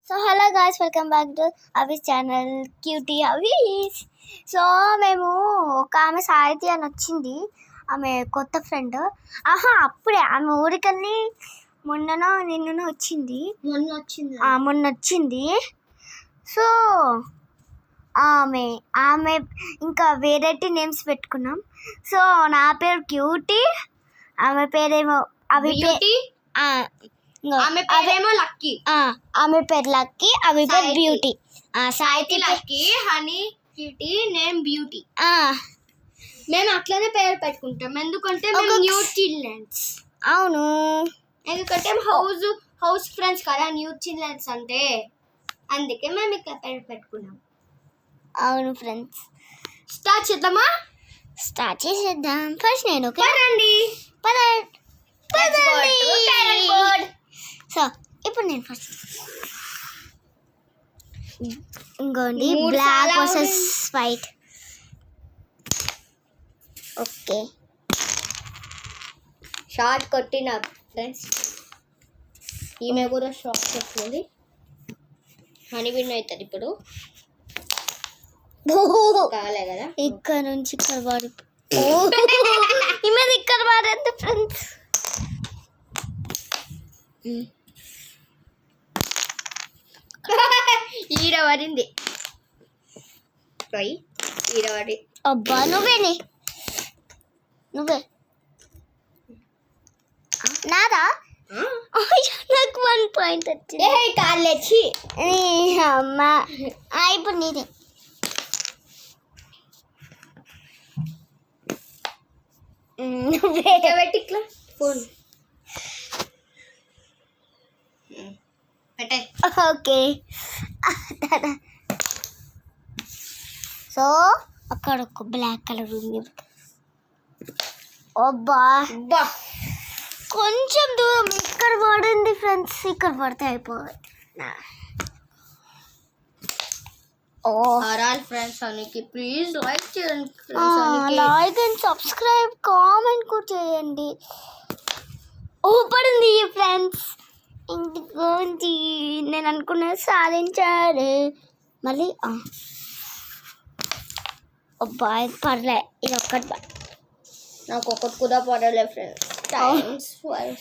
So hello guys, welcome back to Avis channel QT Avis. So మేము ఒక ఆమె సాహితి అని వచ్చింది, ఆమె కొత్త ఫ్రెండ్. అప్పుడే ఆమె ఊరికెళ్ళి నిన్ననో వచ్చింది. మొన్న వచ్చింది. సో ఆమె ఇంకా వేరేటి నేమ్స్ పెట్టుకున్నాం. సో నా పేరు క్యూటీ, ఆమె పేరేమో అవి ఆమె పేరేమో లక్కీ. ఆమె పేరు లక్కీ, ఆమె పేరు Beauty. Sahiti Lucky, Honey Cutie, name Beauty. మేము అట్లనే పేరు పెట్టుకుంటాం ఎందుకంటే మేము న్యూ చిల్డ్రన్స్. అవును, ఎందుకంటే హౌస్ ఫ్రెండ్స్ కదా న్యూ చిల్డ్రన్స్ అంటే, అందుకే మేము ఇట్లా పేరు పెట్టుకున్నాం. అవును ఫ్రెండ్స్, స్టార్ట్ చేద్దామా? స్టార్ట్ చేసేద్దాం. ఫస్ట్ నేను పదండి. సో ఇప్పుడు నేను ఫస్ట్ ఇంకోండి black versus white. Okay, short కొట్టిన ఫ్రెండ్స్. ఈమె కూడా షార్ట్ కొట్టింది. హనీ విన్ అవుతుంది ఇప్పుడు. కాలే కదా, ఇక్కడ నుంచి ఇక్కడ పడి ఈమె ఇక్కడ పడేది ఫ్రెండ్స్. ఈడ పడింది. ఈడ పడి. అబ్బా నువ్వే నాదా? నాకు 1 పాయింట్ వచ్చింది. కాలేచి అమ్మా, ఇప్పుడు నీదే. పెట్టి ఇట్లా ఫోన్ పెట్టే. ఓకే, సో అక్కడ ఒక బ్లాక్ కలర్ ఉంది. అబ్బా కొంచెం దూరం ఇక్కడ పడింది ఫ్రెండ్స్, ఇక్కడ పడితే అయిపోతుంది. ఫ్రెండ్స్ అనికి ప్లీజ్ లైక్ చేయండి. లైక్ అండ్ సబ్స్క్రైబ్, కామెంట్ కూడా చేయండి. పడింది ఫ్రెండ్స్. ఇంటికి నేను అనుకున్నది సాధించాడు. మళ్ళీ అబ్బా పర్లే, ఇది ఒక్కటి నాకు ఒకటి కూడా పడలే ఫ్రెండ్స్.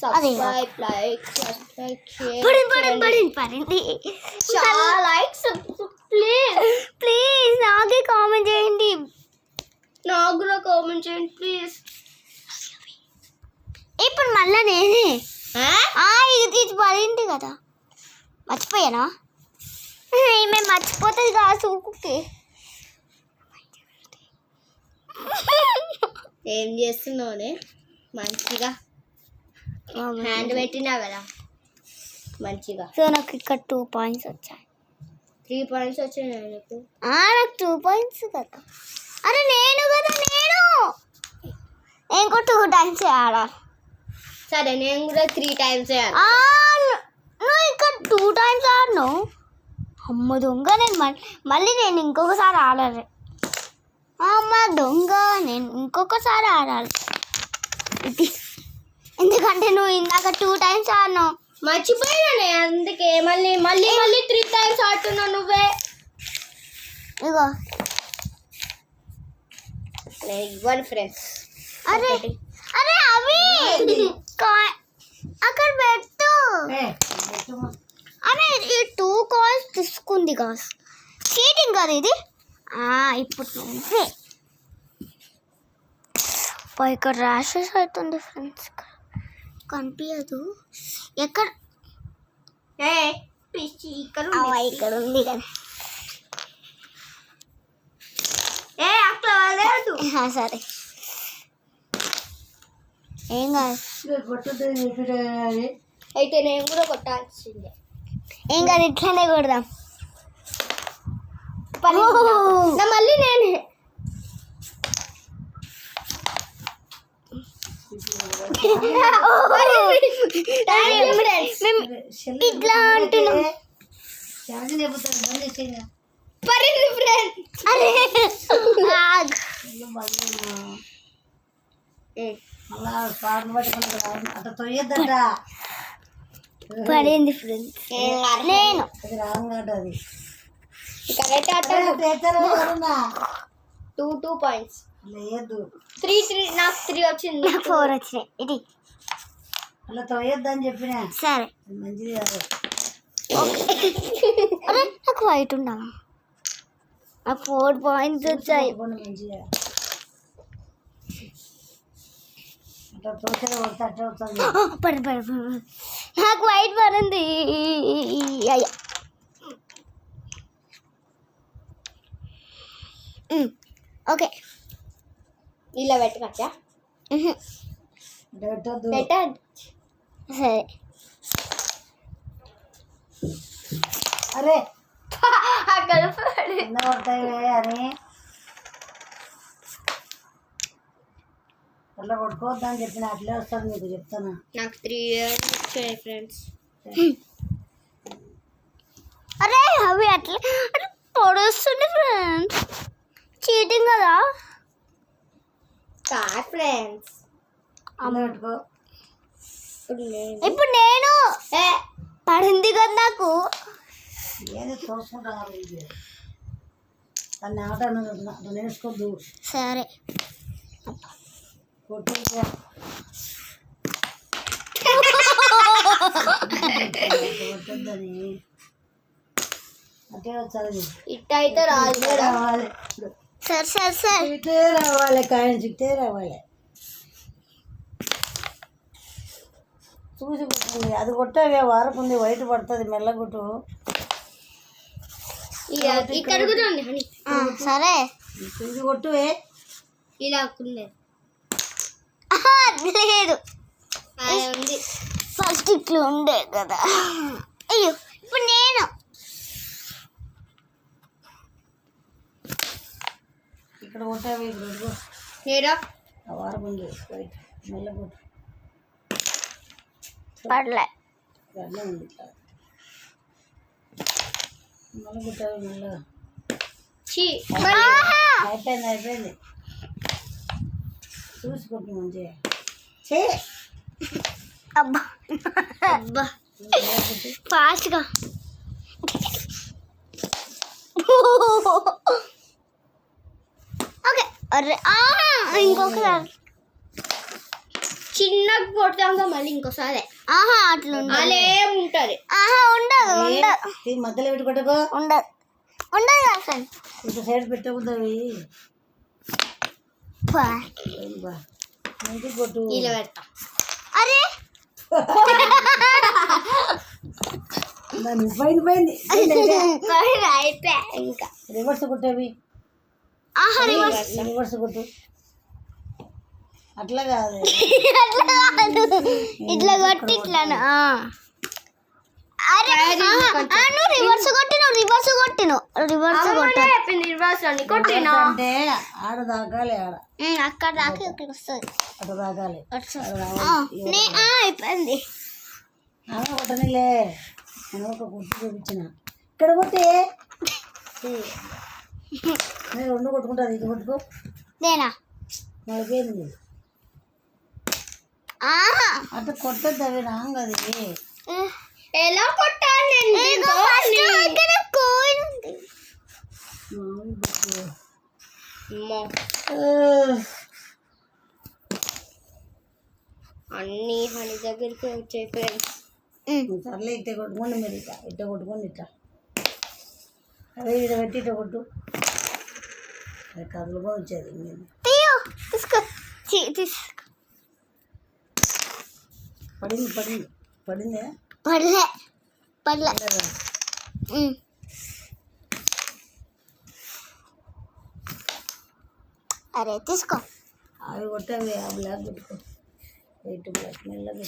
సబ్స్క్రైబ్, లైక్, పడింది. లైక్స్ ప్లీజ్ నాకే కామెంట్ చేయండి. నాకు కూడా కామెంట్ చేయండి ప్లీజ్. ఇప్పుడు మళ్ళీ నేనే ఇది పడింది కదా, మర్చిపోయానా? మేము మర్చిపోతుంది కాదు సూకుకి. ఏం చేస్తున్నావునే? మంచిగా హ్యాండ్ పెట్టినా కదా మంచిగా. సో నాకు ఇక్కడ 2 పాయింట్స్ వచ్చాయి. 3 పాయింట్స్ వచ్చాయి నీకు. నాకు 2 పాయింట్స్ కదా. అరే నేను ఇంకో 2 టైమ్స్ ఆడాలి. సరే నేను కూడా 3 టైమ్స్ వేయాలి. నువ్వు ఇక్కడ 2 టైమ్స్ ఆడినావు. అమ్మ దొంగ, మళ్ళీ నేను ఇంకొకసారి ఆడాలి. అమ్మ దొంగ, నేను ఇంకొకసారి ఆడాలి. ఎందుకంటే నువ్వు ఇందాక 2 టైమ్స్ ఆడినావు. మర్చిపోయినానే, అందుకే మళ్ళీ 3 టైమ్స్ ఆడుతున్నావు నువ్వే. ఇగో నేను ఇవ్వను ఫ్రెండ్స్. అరే అవి అక్కడ పెట్టు. అరే ఈ 2 కాయిన్స్ తీసుకుంది కాస్, చీటింగ్ కదా ఇది. ఇప్పుడు నువ్వే. ఇక్కడ ర్యాషెస్ అవుతుంది ఫ్రెండ్స్, కనిపించదు. ఎక్కడ ఇక్కడ ఉంది కదా. సరే ఏం కాదు, అయితే నేను కూడా కొట్టాల్సిందే. ఏం కాదు, ఇట్లనే కొడదాం. మళ్ళీ నేనే ఇట్లా అంటున్నాం. పడింది ఫ్రెండ్స్. నేను అది రాంగ్ ఆట అది. కరెక్ట్ ఆట. ఎవరున్నా 2 పాయింట్స్. లేదు 3 నాకు 3 వచ్చింది. నాకు 4 వచ్చినాయి. ఇది అలా తోయొద్దని చెప్పిన. సరే. అది మంచిది కాదు. అరే నాకు వైట్ ఉండాలి. నాకు 4 పాయింట్స్ వచ్చాయి. చూసుకోకుండా మంచిగా అట్లా తోసేది కొడితే అట్లా వస్తుంది. పడి నాకు వైట్ పడింది. అయ్యా ఓకే ఇలా పెట్టకచ్చా. అట్లా పెట్టొద్దు. పెట్టండి. సరే. అరే అక్కడ కింద పడతాయి అని అట్లా కొట్టుకోవద్దని చెప్పిన. అట్లే వస్తుంది మీకు చెప్తాను. నాకు 3 వచ్చాయి ఫ్రెండ్స్. అరే అవి అట్లా అరే పొడుస్తుంది ఫ్రెండ్స్. చీటింగ్ కదా. కాదు ఫ్రెండ్స్. కింద పెట్టుకో. ఇప్పుడు నేను పడింది కదా నాకు. ఏది తోసుకుంటాను ఇది. దాన్ని ఆట అట్లా నేర్చుకోద్దు. సరే కొట్టు కొట్టొద్దని అట్టే వచ్చాది. ఇట్ అయితే రాదు ఇట్టే రావాలి. సరే సరే సరే. ఇట్టే రావాలి. కాయిన్స్ ఇట్టే రావాలి. చూసి కొట్టింది. అది కొట్టావే వారకుంది. వైట్ పడుతుంది మెల్లగుట్టు. ఇక్కడ కూడా ఉంది హనీ. సరే చూసి కొట్టువే. ఇలా ఉంది. లేదు ఉంది. ఫస్ట్ ఇట్లా ఉండే కదా. అయ్యో ఇప్పుడు నేను ఇక్కడ కొట్టావే. ఇక్కడ కొట్టుకో. ఏడా ఆ వారకుంది వైట్ మెల్లగుట్టు. పడలే. అట్లా ఉంది. ఇట్లా మెల్లగుట్టావి మెల్లగా. అయిపోయింది అయిపోయింది. చూసి కొట్టు మంచిగా. చే అబ్బా అబ్బా ఫాస్ట్గా. ఓకే. అరే ఇంకొకసారి చిన్నగా కొడతాంగా మళ్ళీ ఇంకోసారి. అట్లా ఉండదు. అలా ఉంటది. ఉండదు ఉండదు ఈ మధ్యలో పెట్టి కొట్టుకో. ఉండదు ఉండదు కదా ఫ్రెండ్. ఇంత సైడ్ పెట్టకూడదు అవి. మంచి కొట్టు. ఇలా పెడతా. అరే పోయింది. అయిపోయా ఇంకా. రివర్స్ కొట్టేవి. రివర్స్ కొట్టు. అట్లా కాదు. ఇట్లా కొట్టి ఇట్లాను. అరే నువ్వు రివర్స్ కొట్టిను. రివర్స్ అని కొట్టినా అంటే ఆడ దాకాలి. ఆడ అక్కడ దాకా ఇక్కడ వస్తుంది. అటు దాకాలి. అయిపోయింది. ఆమె కొట్టనిలే. నేను ఒక గుర్తు చూపించిన. ఇక్కడ కొట్టే నేను 2 కొట్టుకుంటుంది. ఇది కొట్టుకో. నేనా నడిపోయింది. అట్లా కొట్టద్దు. అవి రాంగ్. అది ఎలా కొట్టాలి నేను? అన్ని హనీ దగ్గరికి వచ్చాయి ఫ్రెండ్స్. సర్లే ఇట్ట కొట్టుకోండి. మీరు ఇట్ట కొట్టుకోండి. ఇట్లా అదే ఇట పెట్టి ఇట్ట కొట్టు. అది కదులుగా వచ్చేది. తీసుకో. పడింది పడిందే. పడలే. అరే తీసుకో. అవి కొట్టావి. ఆ బ్లాక్ కొట్టుకో. వైట్ బ్లాక్ మెల్లగా.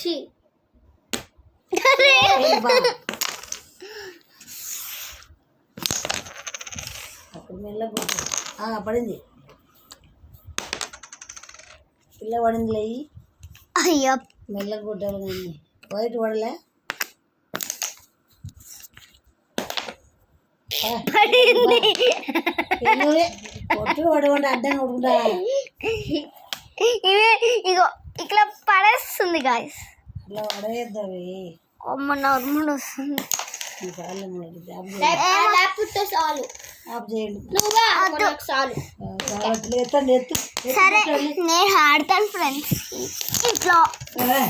అప్పుడు మెల్లగా కొట్టు. పడింది. పిల్ల పడింది. లేయి అయ్యో మెల్లగా కొట్టాలి. కానీ వైట్ పడలే. కొట్టు పడకుండా అడ్డంగా కొట్టుకుంటా. ఇగో ఇట్లా పడేస్తుంది గాయస్. అట్లా పడేద్దు. అవి అమ్మ నర్ముడు వస్తుంది. ఈ చాలు మరి, లేకపోతే చాలు ఆఫ్ చేయండి. నువ్వే నాకు చాలు. కావట్లేదు, ఎత్తండి, ఎత్తు. సరే నేను ఆడతాను ఫ్రెండ్స్ ఇంట్లో. ఏ,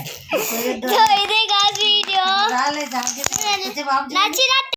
సో ఇదే కాదు వీడియో. రాలేదు, ఆఫ్ చేయండి. నచ్చినట్టు